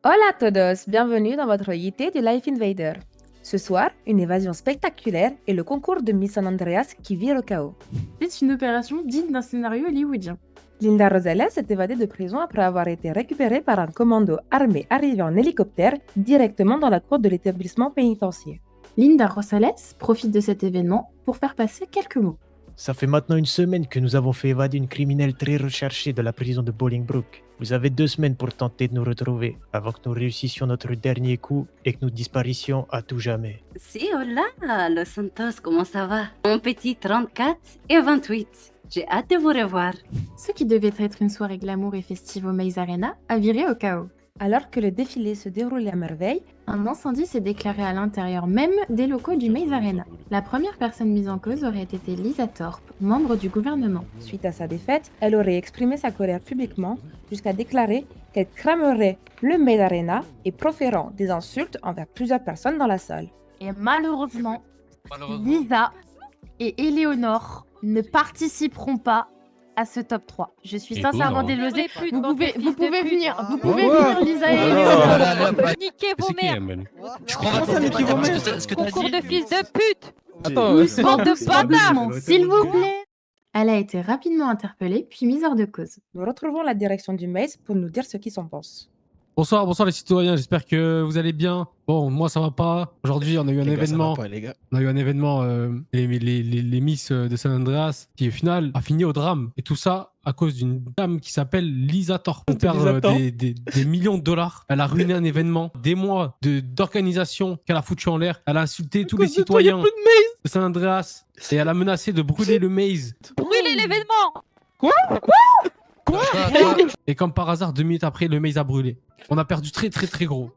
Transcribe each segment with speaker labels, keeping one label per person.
Speaker 1: Hola a todos, bienvenue dans votre JT du Life Invader. Ce soir, une évasion spectaculaire et le concours de Miss San Andreas qui vire au chaos.
Speaker 2: C'est une opération digne d'un scénario hollywoodien.
Speaker 1: Linda Rosales s'est évadée de prison après avoir été récupérée par un commando armé arrivé en hélicoptère directement dans la cour de l'établissement pénitentiaire.
Speaker 2: Linda Rosales profite de cet événement pour faire passer quelques mots.
Speaker 3: Ça fait maintenant une semaine que nous avons fait évader une criminelle très recherchée de la prison de Bolingbrook. Vous avez 2 semaines pour tenter de nous retrouver avant que nous réussissions notre dernier coup et que nous disparissions à tout jamais.
Speaker 4: Si, hola, Los Santos, comment ça va? Mon petit 34 et 28. J'ai hâte de vous revoir.
Speaker 2: Ce qui devait être une soirée glamour et festive au Maze Arena a viré au chaos.
Speaker 1: Alors que le défilé se déroulait à merveille,
Speaker 2: Un incendie s'est déclaré à l'intérieur même des locaux du Maze Arena. La première personne mise en cause aurait été Lisa Thorpe, membre du gouvernement.
Speaker 1: suite à sa défaite, elle aurait exprimé sa colère publiquement jusqu'à déclarer qu'elle cramerait le Maid Arena et proférant des insultes envers plusieurs personnes dans la salle.
Speaker 2: Et malheureusement, Lisa et Éléonore ne participeront pas à ce top 3. Je suis sincèrement désolée. Vous pouvez venir, Lisa et Éléonore.
Speaker 5: Niquez vos mères.
Speaker 6: Je crois pas ce que t'as
Speaker 5: Concours
Speaker 6: dit.
Speaker 5: de fils de pute.
Speaker 6: Attends,
Speaker 5: Bande de bâtards.
Speaker 2: Doucement, s'il vous plaît. Elle a été rapidement interpellée puis mise hors de cause.
Speaker 1: Nous retrouvons la direction du Maze pour nous dire ce qu'ils en pensent.
Speaker 7: Bonsoir les citoyens, j'espère que vous allez bien. Bon, moi ça va pas. Aujourd'hui, on a eu un événement. On a eu un événement, les Miss de San Andreas, qui au final a fini au drame. Et tout ça à cause d'une dame qui s'appelle Lisa Thorpe. On perd des millions de dollars. Elle a ruiné un événement, des mois d'organisation qu'elle a foutu en l'air. Elle a insulté tous les citoyens de San Andreas. Et elle a menacé de brûler le Maze.
Speaker 5: Brûlez l'événement.
Speaker 7: Et comme par hasard, 2 minutes après, le Maze a brûlé. On a perdu très gros.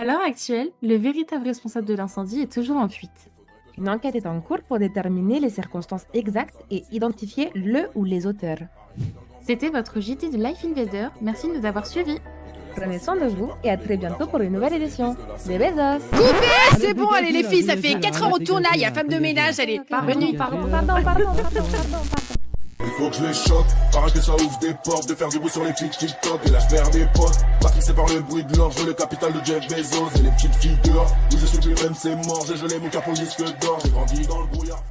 Speaker 2: À l'heure actuelle, le véritable responsable de l'incendie est toujours en fuite.
Speaker 1: Une enquête est en cours pour déterminer les circonstances exactes et identifier le ou les auteurs.
Speaker 2: C'était votre JT de Life Invader. Merci de nous avoir suivis.
Speaker 1: Prenez soin de vous et à très bientôt pour une nouvelle édition. Des besos!
Speaker 8: C'est bon, allez les filles, ça fait 4 heures au tournage, la femme de ménage, elle est revenue.
Speaker 1: Pardon.
Speaker 9: Il faut que je les choque, paraît que ça ouvre des portes, de faire du bruit sur les filles TikTok. Et là je perds des potes, matrixé par le bruit de l'or, je veux le capital de Jeff Bezos. Et les petites filles dehors, où je suis plus même c'est mort, j'ai gelé mon cap au disque d'or, j'ai grandi dans le brouillard.